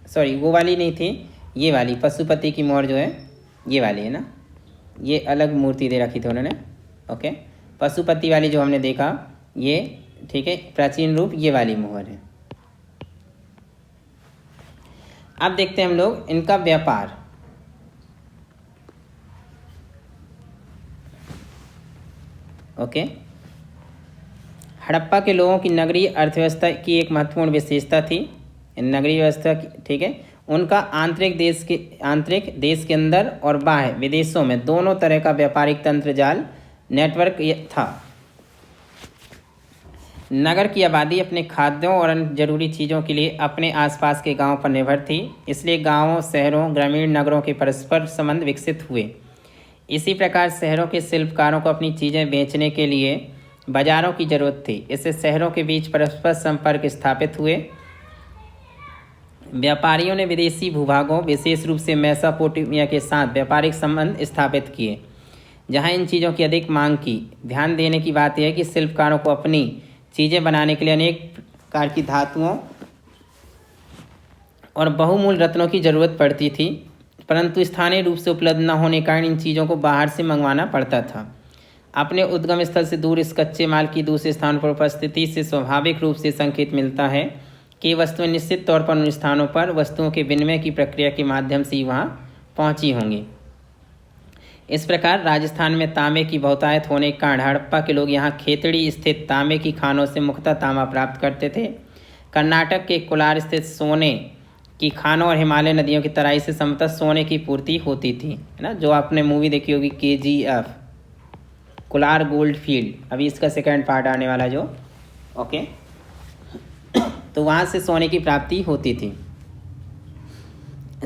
सॉरी, वो वाली नहीं थी, ये वाली पशुपति की मोहर जो है, ये वाली है ना, ये अलग मूर्ति दे रखी थी उन्होंने। ओके, पशुपति वाली जो हमने देखा, ये, ठीक है, प्राचीन रूप ये वाली मोहर है। अब देखते हैं हम लोग इनका व्यापार। ओके, हड़प्पा के लोगों की नगरीय अर्थव्यवस्था की एक महत्वपूर्ण विशेषता थी। नगरीय व्यवस्था की, ठीक है, उनका आंतरिक देश के अंदर और बाह्य विदेशों में दोनों तरह का व्यापारिक तंत्र जाल नेटवर्क था। नगर की आबादी अपने खाद्यों और अन्य जरूरी चीज़ों के लिए अपने आसपास के गांवों पर निर्भर थी, इसलिए गांवों, शहरों, ग्रामीण नगरों के परस्पर संबंध विकसित हुए। इसी प्रकार शहरों के शिल्पकारों को अपनी चीज़ें बेचने के लिए बाजारों की जरूरत थी। इससे शहरों के बीच परस्पर संपर्क स्थापित हुए। व्यापारियों ने विदेशी भूभागों, विशेष रूप से मेसोपोटामिया के साथ व्यापारिक संबंध स्थापित किए, जहां इन चीज़ों की अधिक मांग की। ध्यान देने की बात यह है कि शिल्पकारों को अपनी चीज़ें बनाने के लिए अनेक प्रकार की धातुओं और बहुमूल्य रत्नों की ज़रूरत पड़ती थी, परंतु स्थानीय रूप से उपलब्ध न होने के कारण इन चीज़ों को बाहर से मंगवाना पड़ता था। अपने उद्गम स्थल से दूर इस कच्चे माल की दूसरे स्थान पर उपस्थिति से स्वाभाविक रूप से संकेत मिलता है कि वस्तुएं निश्चित तौर पर उन स्थानों पर वस्तुओं के विनिमय की प्रक्रिया के माध्यम से ही वहाँ पहुँची होंगी। इस प्रकार राजस्थान में तांबे की बहुतायत होने के कारण हड़प्पा के लोग यहाँ खेतड़ी स्थित तांबे की खानों से मुख्यतः तांबा प्राप्त करते थे। कर्नाटक के कोलार स्थित सोने की खानों और हिमालय नदियों की तराई से संभवतः सोने की पूर्ति होती थी, है ना, जो आपने मूवी देखी होगी KGF, कोलार गोल्ड फील्ड। अभी इसका सेकंड पार्ट आने वाला जो, ओके, तो वहाँ से सोने की प्राप्ति होती थी।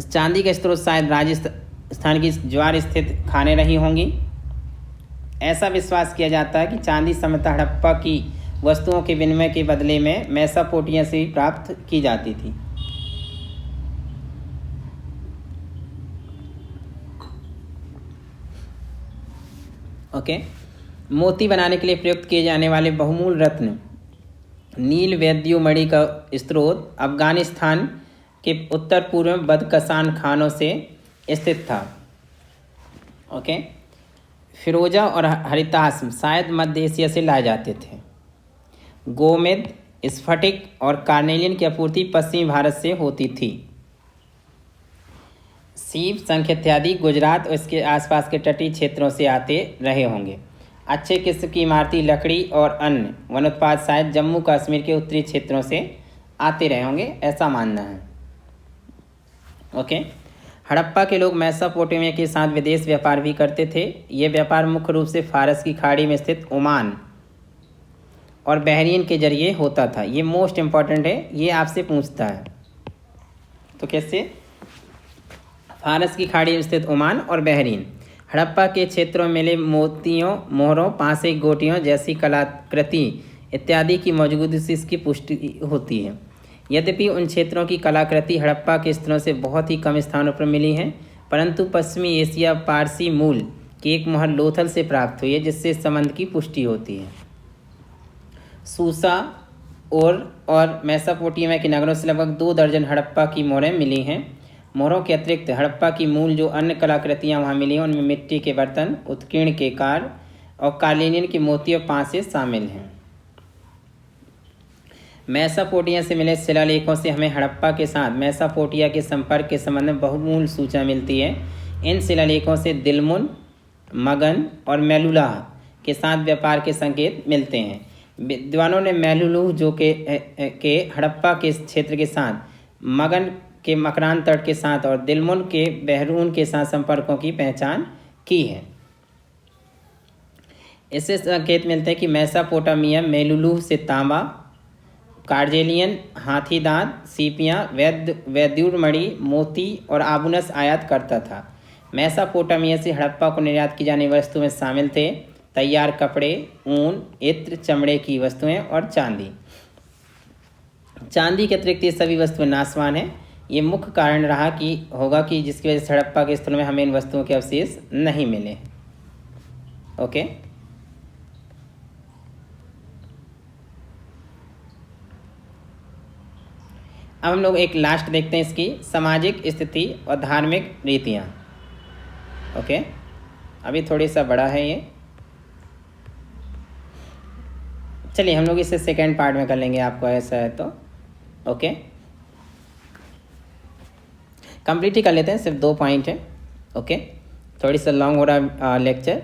चांदी का स्रोत शायद राजस्थान की ज्वार स्थित खाने रही होंगी। ऐसा विश्वास किया जाता है कि चांदी संभवतः हड़प्पा की वस्तुओं के विनिमय के बदले में मेसोपोटामिया से भी प्राप्त की जाती थी। ओके, मोती बनाने के लिए प्रयुक्त किए जाने वाले बहुमूल्य रत्न नील वैद्युमणि का स्रोत अफगानिस्तान के उत्तर पूर्व में बदकशान खानों से स्थित था। ओके, फिरोजा और हरिताश शायद मध्य एशिया से लाए जाते थे। गोमेद, स्फटिक और कार्नेलियन की आपूर्ति पश्चिमी भारत से होती थी। सीप, शंख इत्यादि गुजरात और इसके आसपास के तटीय क्षेत्रों से आते रहे होंगे। अच्छे किस्म की इमारती लकड़ी और अन्य वन उत्पाद शायद जम्मू कश्मीर के उत्तरी क्षेत्रों से आते रहे होंगे, ऐसा मानना है। ओके। हड़प्पा के लोग मेसोपोटामिया के साथ विदेश व्यापार भी करते थे। ये व्यापार मुख्य रूप से फारस की खाड़ी में स्थित ओमान और बहरीन के जरिए होता था। ये मोस्ट इम्पॉर्टेंट है, ये आपसे पूछता है। तो कैसे? फारस की खाड़ी में स्थित ओमान और बहरीन। हड़प्पा के क्षेत्रों में मिले मोतियों, मोहरों, पासे, गोटियों जैसी कलाकृति इत्यादि की मौजूदगी से इसकी पुष्टि होती है। यद्यपि उन क्षेत्रों की कलाकृति हड़प्पा के स्थलों से बहुत ही कम स्थानों पर मिली हैं, परंतु पश्चिमी एशिया पारसी मूल की एक मोहर लोथल से प्राप्त हुई है, जिससे इस संबंध की पुष्टि होती है। सूसा और मेसोपोटामिया के नगरों से लगभग 2 दर्जन हड़प्पा की मोहरें मिली हैं। मोहरों के अतिरिक्त हड़प्पा की मूल जो अन्य कलाकृतियाँ वहाँ मिली हैं उनमें मिट्टी के बर्तन, उत्कीर्ण के कार्य और कालीन के मोती और पासे शामिल हैं। मेसोपोटामिया से मिले शिलालेखों से हमें हड़प्पा के साथ मेसोपोटामिया के संपर्क के संबंध में बहुमूल्य सूचना मिलती है। इन शिलालेखों से दिलमुन, मगन और मेलुलाह के साथ व्यापार के संकेत मिलते हैं। विद्वानों ने मेलुलू जो के हड़प्पा के क्षेत्र के साथ, मगन के मकरान तट के साथ और दिलमुन के बहरून के साथ संपर्कों की पहचान की है। इससे संकेत मिलते हैं कि मेसोपोटामिया मेलुलू से तांबा, कार्जेलियन, हाथी दांत, सीपियाँ, वैद्युर मणि, मोती और आबूनस आयात करता था। मेसोपोटामिया से हड़प्पा को निर्यात की जाने वस्तु में शामिल थे तैयार कपड़े, ऊन, इत्र, चमड़े की वस्तुएं और चांदी। चांदी के अतिरिक्त ये सभी वस्तुएं नाशवान हैं। ये मुख्य कारण रहा होगा कि जिसकी वजह से हड़प्पा के स्थलों में हमें इन वस्तुओं के अवशेष नहीं मिले। ओके। अब हम लोग एक लास्ट देखते हैं इसकी, सामाजिक स्थिति और धार्मिक रीतियाँ। ओके, अभी थोड़ी सा बड़ा है ये, चलिए हम लोग इसे सेकेंड पार्ट में कर लेंगे, आपको ऐसा है तो। ओके, कंप्लीट ही कर लेते हैं, सिर्फ 2 पॉइंट है। ओके, थोड़ी सा लॉन्ग हो रहा लेक्चर,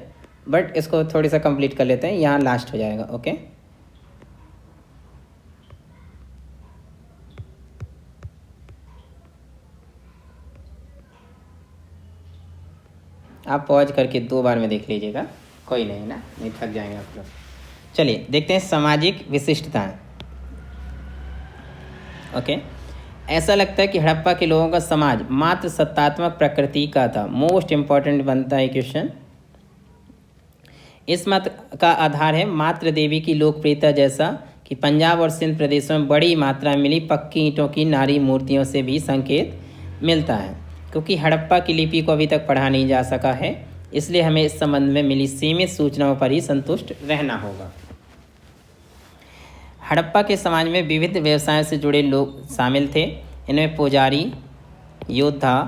बट इसको थोड़ी सा कंप्लीट कर लेते हैं, यहाँ लास्ट हो जाएगा। ओके, आप पॉज करके 2 बार में देख लीजिएगा, कोई नहीं ना, नहीं थक जाएंगे आप लोग। चलिए देखते हैं सामाजिक विशिष्टताएं। ओके, ऐसा लगता है कि हड़प्पा के लोगों का समाज मात्र सत्तात्मक प्रकृति का था। मोस्ट इम्पॉर्टेंट बनता है क्वेश्चन। इस मत का आधार है मात्र देवी की लोकप्रियता, जैसा कि पंजाब और सिंध प्रदेशों में बड़ी मात्रा में मिली पक्की ईंटों की नारी मूर्तियों से भी संकेत मिलता है। क्योंकि हड़प्पा की लिपि को अभी तक पढ़ा नहीं जा सका है, इसलिए हमें इस संबंध में मिली सीमित सूचनाओं पर ही संतुष्ट रहना होगा। हड़प्पा के समाज में विविध व्यवसायों से जुड़े लोग शामिल थे। इनमें पुजारी, योद्धा,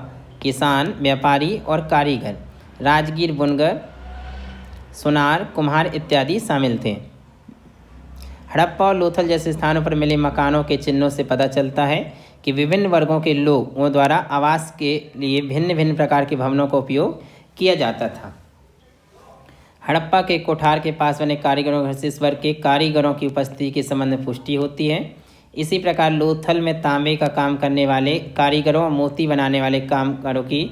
किसान, व्यापारी और कारीगर, राजगीर, बुनकर, सुनार, कुम्हार इत्यादि शामिल थे। हड़प्पा और लोथल जैसे स्थानों पर मिले मकानों के चिन्हों से पता चलता है कि विभिन्न वर्गों के लोगों द्वारा आवास के लिए भिन्न भिन्न प्रकार के भवनों का उपयोग किया जाता था। हड़प्पा के कोठार के पास बने कारीगरों घर से इस वर्ग के कारीगरों की उपस्थिति के संबंध में पुष्टि होती है। इसी प्रकार लोथल में तांबे का काम करने वाले कारीगरों और मोती बनाने वाले कामगारों की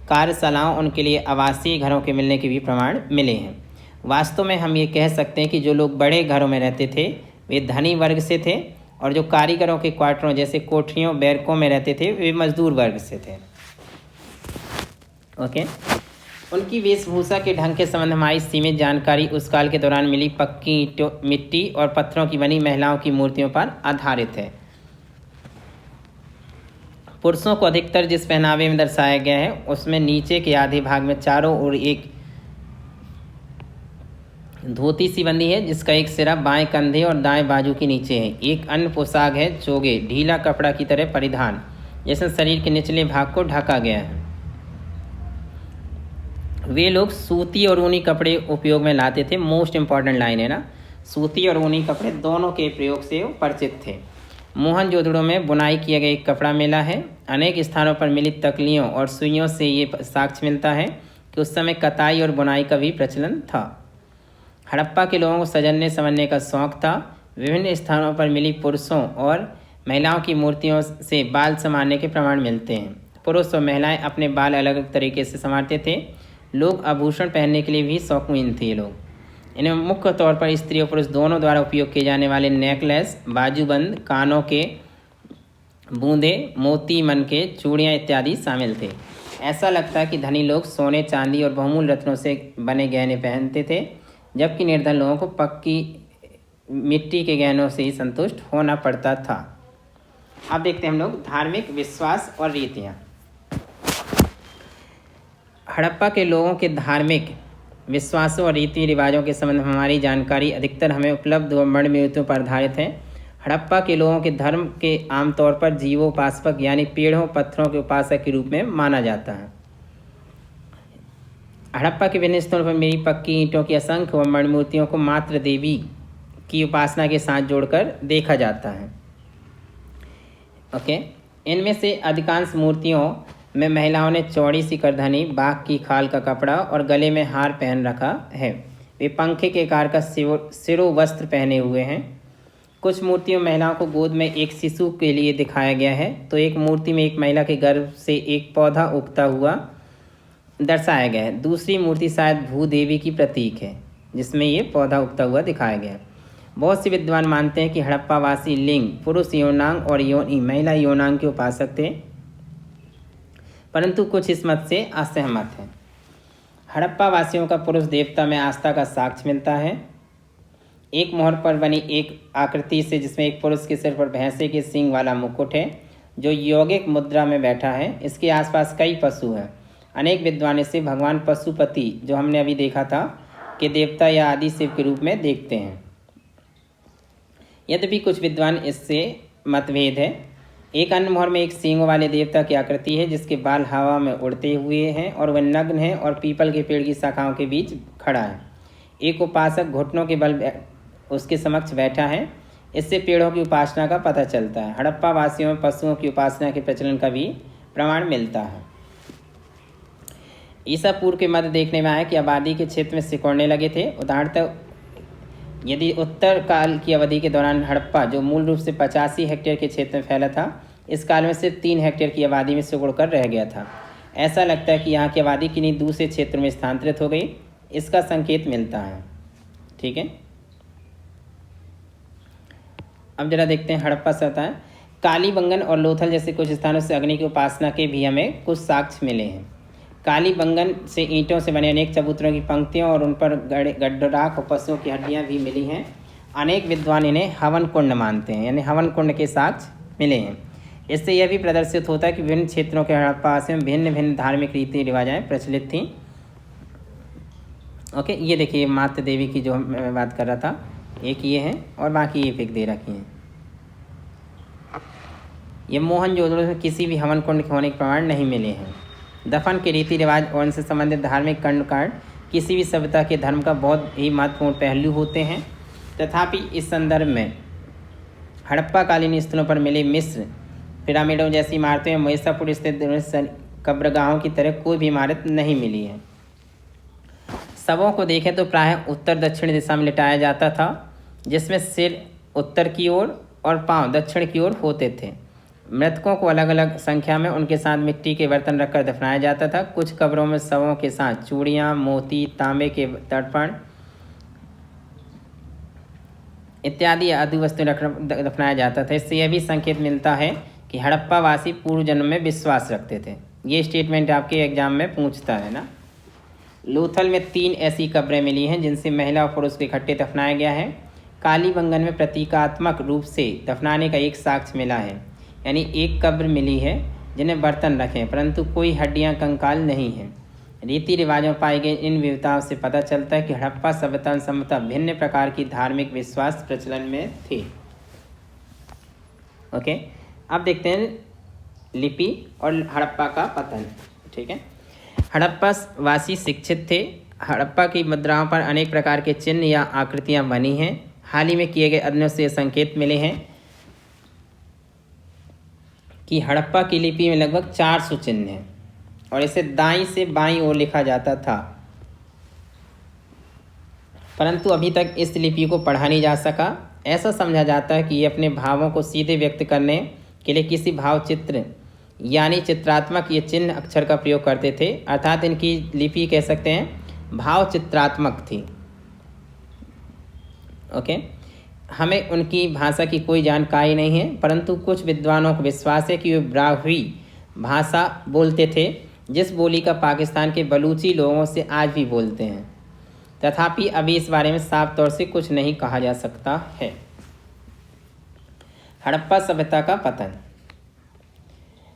कार्यशालाओं, उनके लिए आवासीय घरों के मिलने के भी प्रमाण मिले हैं। वास्तव में हम ये कह सकते हैं कि जो लोग बड़े घरों में रहते थे वे धनी वर्ग से थे, और जो कारीगरों के क्वार्टरों जैसे कोठरियों, बैरकों में रहते थे वे मजदूर वर्ग से थे। ओके, उनकी वेशभूषा के ढंग के संबंध में हमारी सीमित जानकारी उस काल के दौरान मिली पक्की मिट्टी और पत्थरों की बनी महिलाओं की मूर्तियों पर आधारित है। पुरुषों को अधिकतर जिस पहनावे में दर्शाया गया है उसमें नीचे के आधे भाग में चारों ओर एक धोती सी बंधी है, जिसका एक सिरा बाएं कंधे और दाएं बाजू के नीचे है। एक अन्य पोशाक है चोगे, ढीला कपड़ा की तरह परिधान, जिसमें शरीर के निचले भाग को ढका गया है। वे लोग सूती और ऊनी कपड़े उपयोग में लाते थे। मोस्ट इम्पॉर्टेंट लाइन है ना, सूती और ऊनी कपड़े दोनों के प्रयोग से परिचित थे। मोहनजोदड़ो में बुनाई किया गया एक कपड़ा मेला है। अनेक स्थानों पर मिली तकलियों और सुइयों से ये साक्ष्य मिलता है कि उस समय कताई और बुनाई का भी प्रचलन था। हड़प्पा के लोगों को सजने संवरने का शौक था। विभिन्न स्थानों पर मिली पुरुषों और महिलाओं की मूर्तियों से बाल संवारने के प्रमाण मिलते हैं। पुरुष और महिलाएं अपने बाल अलग अलग तरीके से संवारते थे। लोग आभूषण पहनने के लिए भी शौकीन थे। लोग इनमें मुख्य तौर पर स्त्री और पुरुष दोनों द्वारा उपयोग किए जाने वाले नेकलेस, बाजूबंद, कानों के बूंदे, मोती, मन के चूड़ियाँ इत्यादि शामिल थे। ऐसा लगता है कि धनी लोग सोने, चांदी और बहुमूल्य रत्नों से बने गहने पहनते थे, जबकि निर्धन लोगों को पक्की मिट्टी के गहनों से ही संतुष्ट होना पड़ता था। अब देखते हैं हम लोग धार्मिक विश्वास और रीतियाँ। हड़प्पा के लोगों के धार्मिक विश्वासों और रीति रिवाजों के संबंध में हमारी जानकारी अधिकतर हमें उपलब्ध वर्ण मूर्तियों पर आधारित है। हड़प्पा के लोगों के धर्म के आमतौर पर जीवोपासक यानी पेड़ों पत्थरों के उपासक के रूप में माना जाता है। हड़प्पा के विभिन्न स्थलों पर मिली पक्की ईंटों की असंख्य वर्ण मूर्तियों को मात्र देवी की उपासना के साथ जोड़कर देखा जाता है। ओके, इनमें से अधिकांश मूर्तियों में महिलाओं ने चौड़ी सी करधनी, बाघ की खाल का कपड़ा और गले में हार पहन रखा है। वे पंखे के आकार का सिरो वस्त्र पहने हुए हैं। कुछ मूर्तियों में महिलाओं को गोद में एक शिशु के लिए दिखाया गया है, तो एक मूर्ति में एक महिला के गर्भ से एक पौधा उगता हुआ दर्शाया गया है। दूसरी मूर्ति शायद भूदेवी की प्रतीक है, जिसमें ये पौधा उगता हुआ दिखाया गया है। बहुत से विद्वान मानते हैं कि हड़प्पावासी लिंग पुरुष योनांग और योनि महिला योनांग के उपासक थे, परंतु कुछ इस मत से असहमत हैं। हड़प्पा वासियों का पुरुष देवता में आस्था का साक्ष्य मिलता है। एक मोहर पर बनी एक आकृति से, जिसमें एक पुरुष के सिर पर भैंसे के सींग वाला मुकुट है, जो यौगिक मुद्रा में बैठा है। इसके आसपास कई पशु हैं। अनेक विद्वान इसे भगवान पशुपति, जो हमने अभी देखा था, के देवता या आदि शिव के रूप में देखते हैं। यद्यपि कुछ विद्वान इससे मतभेद है। एक अन्य मोहर में एक सींगों वाले देवता की आकृति है, जिसके बाल हवा में उड़ते हुए हैं और वह नग्न है और पीपल के पेड़ की शाखाओं के बीच खड़ा है। एक उपासक घुटनों के बल उसके समक्ष बैठा है। इससे पेड़ों की उपासना का पता चलता है। हड़प्पा वासियों में पशुओं की उपासना के प्रचलन का भी प्रमाण मिलता है। ईसा पूर्व के मध्य देखने में आया कि आबादी के क्षेत्र में सिकुड़ने लगे थे। उदाहरणतः यदि उत्तर काल की अवधि के दौरान हड़प्पा, जो मूल रूप से 85 हेक्टेयर के क्षेत्र में फैला था, इस काल में सिर्फ 3 हेक्टेयर की आबादी में सिकुड़ कर रह गया था। ऐसा लगता है कि यहाँ की आबादी किन्हीं दूसरे क्षेत्रों में स्थानांतरित हो गई, इसका संकेत मिलता है। ठीक है, अब जरा देखते हैं हड़प्पा सभ्यता है। कालीबंगन और लोथल जैसे कुछ स्थानों से अग्नि की उपासना के भी हमें कुछ साक्ष्य मिले हैं। कालीबंगन से ईंटों से बने अनेक चबूतरों की पंक्तियों और उन पर गड्ढराख और पशुओं की हड्डियां भी मिली हैं। अनेक विद्वान इन्हें हवन कुंड मानते हैं, यानी हवन कुंड के साक्ष्य मिले हैं। इससे यह भी प्रदर्शित होता है कि विभिन्न क्षेत्रों के हड़प्पावासियों में भिन्न भिन्न धार्मिक रीति रिवाजें प्रचलित थीं। ओके, ये देखिए मातृ देवी की जो मैं बात कर रहा था, एक ये है और बाकी ये पिक दे रखी हैं। ये मोहनजोदड़ो में किसी भी हवन कुंड होने के प्रमाण नहीं मिले हैं। दफन के रीति रिवाज और उनसे संबंधित धार्मिक कर्मकांड किसी भी सभ्यता के धर्म का बहुत ही महत्वपूर्ण पहलू होते हैं। तथापि इस संदर्भ में हड़प्पा कालीन स्थलों पर मिले मिस्र पिरामिडों जैसी इमारतें मैसापुर स्थित कब्रगाहों की तरह कोई भी इमारत नहीं मिली है। शवों को देखें तो प्रायः उत्तर दक्षिण दिशा में लिटाया जाता था, जिसमें सिर उत्तर की ओर और पांव दक्षिण की ओर होते थे। मृतकों को अलग अलग संख्या में उनके साथ मिट्टी के बर्तन रखकर दफनाया जाता था। कुछ कब्रों में शवों के साथ चूड़ियाँ, मोती, तांबे के दर्पण इत्यादि आदि वस्तुएं रखकर दफनाया जाता था। इससे यह भी संकेत मिलता है कि हड़प्पा वासी पूर्व जन्म में विश्वास रखते थे। ये स्टेटमेंट आपके एग्जाम में पूछता है ना। लोथल में 3 ऐसी कब्रें मिली हैं जिनसे महिला और पुरुष को इकट्ठे दफनाया गया है। कालीबंगन में प्रतीकात्मक रूप से दफनाने का एक साक्ष्य मिला है, यानी एक कब्र मिली है जिन्हें बर्तन रखे हैं, परंतु कोई हड्डियां कंकाल नहीं हैं। रीति रिवाजों पाई गई इन विविधताओं से पता चलता है कि हड़प्पा सभ्यता संभवतः भिन्न प्रकार की धार्मिक विश्वास प्रचलन में थे। ओके, अब देखते हैं लिपि और हड़प्पा का पतन। ठीक है, हड़प्पा वासी शिक्षित थे। हड़प्पा की मुद्राओं पर अनेक प्रकार के चिन्ह या आकृतियां बनी हैं। हाल ही में किए गए अध्ययनों से संकेत मिले हैं कि हड़प्पा की लिपि में लगभग 400 चिन्ह हैं और इसे दाईं से बाईं ओर लिखा जाता था, परंतु अभी तक इस लिपि को पढ़ा नहीं जा सका। ऐसा समझा जाता है कि ये अपने भावों को सीधे व्यक्त करने के लिए किसी भावचित्र यानी चित्रात्मक ये चिन्ह अक्षर का प्रयोग करते थे, अर्थात इनकी लिपि कह सकते हैं भावचित्रात्मक थी। ओके, हमें उनकी भाषा की कोई जानकारी नहीं है, परंतु कुछ विद्वानों को विश्वास है कि वे ब्राह्वी भाषा बोलते थे, जिस बोली का पाकिस्तान के बलूची लोगों से आज भी बोलते हैं। तथापि अभी इस बारे में साफ तौर से कुछ नहीं कहा जा सकता है। हड़प्पा सभ्यता का पतन।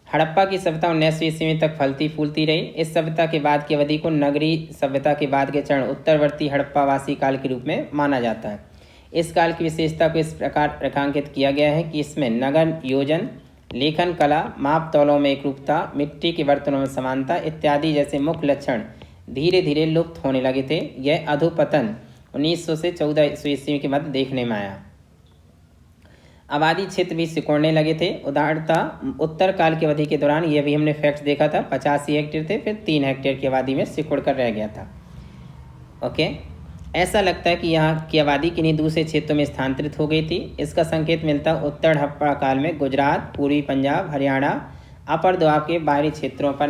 हड़प्पा की सभ्यता 19वीं ईस्वी तक फलती फूलती रही। इस सभ्यता के बाद की अवधि को नगरीय सभ्यता के बाद के चरण उत्तरवर्ती हड़प्पावासी काल के रूप में माना जाता है। इस काल की विशेषता को इस प्रकार रेखांकित किया गया है कि इसमें नगर योजन, लेखन कला, माप तौलों में एकरूपता, मिट्टी के बर्तनों में समानता इत्यादि जैसे मुख्य लक्षण धीरे धीरे लुप्त होने लगे थे। यह अधोपतन 1900 से 1400 ईस्वी के मध्य देखने में आया। आबादी क्षेत्र भी सिकुड़ने लगे थे। उदाहरणतः उत्तर काल की अवधि के दौरान यह भी हमने फैक्ट देखा था, 85 हेक्टेयर थे, फिर 3 हेक्टेयर की आबादी में सिकुड़ कर रह गया था। ओके, ऐसा लगता है कि यहाँ की आबादी किन्हीं दूसरे क्षेत्रों में स्थानांतरित हो गई थी। इसका संकेत मिलता उत्तर हड़प्पा काल में गुजरात, पूर्वी पंजाब, हरियाणा, अपर दोआब के बाहरी क्षेत्रों पर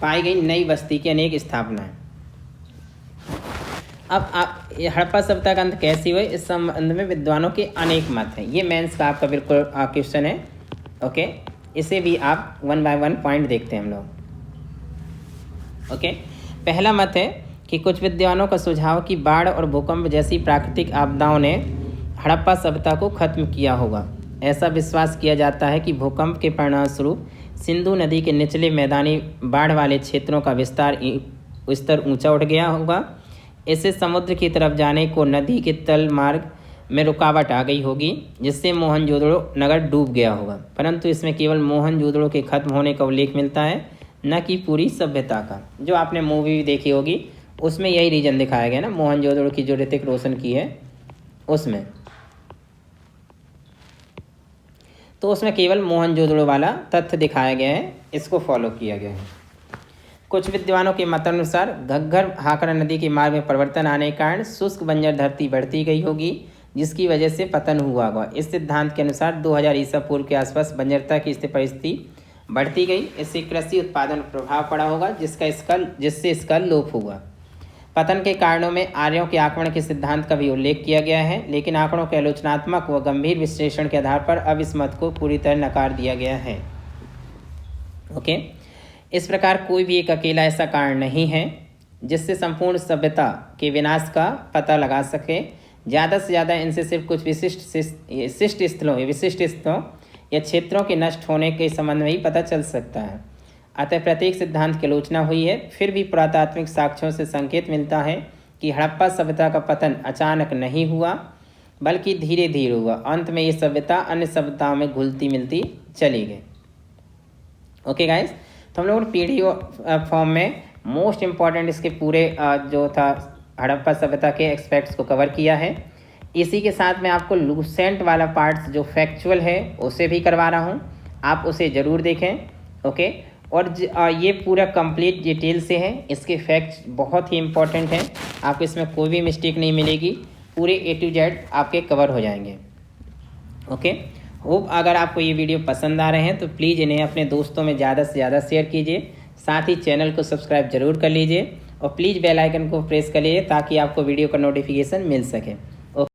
पाई गई नई बस्ती की अनेक स्थापनाएं। अब हड़प्पा सभ्यता का अंत कैसी हुई, इस संबंध में विद्वानों के अनेक मत हैं। ये मेंस का आपका बिल्कुल क्वेश्चन है। ओके, इसे भी आप 1 बाय 1 पॉइंट देखते हैं हम लोग। ओके, पहला मत है कि कुछ विद्वानों का सुझाव कि बाढ़ और भूकंप जैसी प्राकृतिक आपदाओं ने हड़प्पा सभ्यता को खत्म किया होगा। ऐसा विश्वास किया जाता है कि भूकंप के परिणामस्वरूप सिंधु नदी के निचले मैदानी बाढ़ वाले क्षेत्रों का स्तर ऊंचा उठ गया होगा। इससे समुद्र की तरफ जाने को नदी के तल मार्ग में रुकावट आ गई होगी, जिससे मोहनजोदड़ो नगर डूब गया होगा। परंतु इसमें केवल मोहनजोदड़ो के खत्म होने का उल्लेख मिलता है, न कि पूरी सभ्यता का। जो आपने मूवी देखी होगी उसमें यही रीजन दिखाया गया ना, मोहनजोदड़ो की जो ऋतिक रोशन की है उसमें, तो उसमें केवल मोहनजोदड़ो वाला तथ्य दिखाया गया है, इसको फॉलो किया गया है। कुछ विद्वानों के मतानुसार घग्गर हाकरा नदी के मार्ग में परिवर्तन आने के कारण शुष्क बंजर धरती बढ़ती गई होगी, जिसकी वजह से पतन हुआ होगा। इस सिद्धांत के अनुसार 2000 ईसा पूर्व के आसपास बंजरता की परिस्थिति बढ़ती गई। इससे कृषि उत्पादन पर प्रभाव पड़ा होगा, जिससे इसका लोप हुआ। पतन के कारणों में आर्यों के आक्रमण के सिद्धांत का भी उल्लेख किया गया है, लेकिन आंकड़ों के आलोचनात्मक व गंभीर विश्लेषण के आधार पर अब इस मत को पूरी तरह नकार दिया गया है। ओके, इस प्रकार कोई भी एक अकेला ऐसा कारण नहीं है जिससे संपूर्ण सभ्यता के विनाश का पता लगा सके। ज़्यादा से ज़्यादा इनसे सिर्फ कुछ विशिष्ट स्थलों या क्षेत्रों के नष्ट होने के संबंध में ही पता चल सकता है। अतः प्रत्येक सिद्धांत की आलोचना हुई है। फिर भी पुरातात्विक साक्ष्यों से संकेत मिलता है कि हड़प्पा सभ्यता का पतन अचानक नहीं हुआ, बल्कि धीरे धीरे हुआ। अंत में ये सभ्यता अन्य सभ्यताओं में घुलती मिलती चली गई। ओके गाइस, तो हम लोगों ने पीडीएफ फॉर्म में मोस्ट इम्पॉर्टेंट इसके पूरे जो था हड़प्पा सभ्यता के एक्सपेक्ट्स को कवर किया है। इसी के साथ मैं आपको लूसेंट वाला पार्ट जो फैक्चुअल है उसे भी करवा रहा हूँ, आप उसे ज़रूर देखें। ओके, और ये पूरा कंप्लीट डिटेल से है। इसके फैक्ट्स बहुत ही इंपॉर्टेंट हैं, आपको इसमें कोई भी मिस्टेक नहीं मिलेगी, पूरे A to Z आपके कवर हो जाएंगे। ओके, होप अगर आपको ये वीडियो पसंद आ रहे हैं तो प्लीज़ इन्हें अपने दोस्तों में ज़्यादा से ज़्यादा शेयर कीजिए। साथ ही चैनल को सब्सक्राइब जरूर कर लीजिए और प्लीज़ बेल आइकन को प्रेस कर लीजिए ताकि आपको वीडियो का नोटिफिकेशन मिल सके।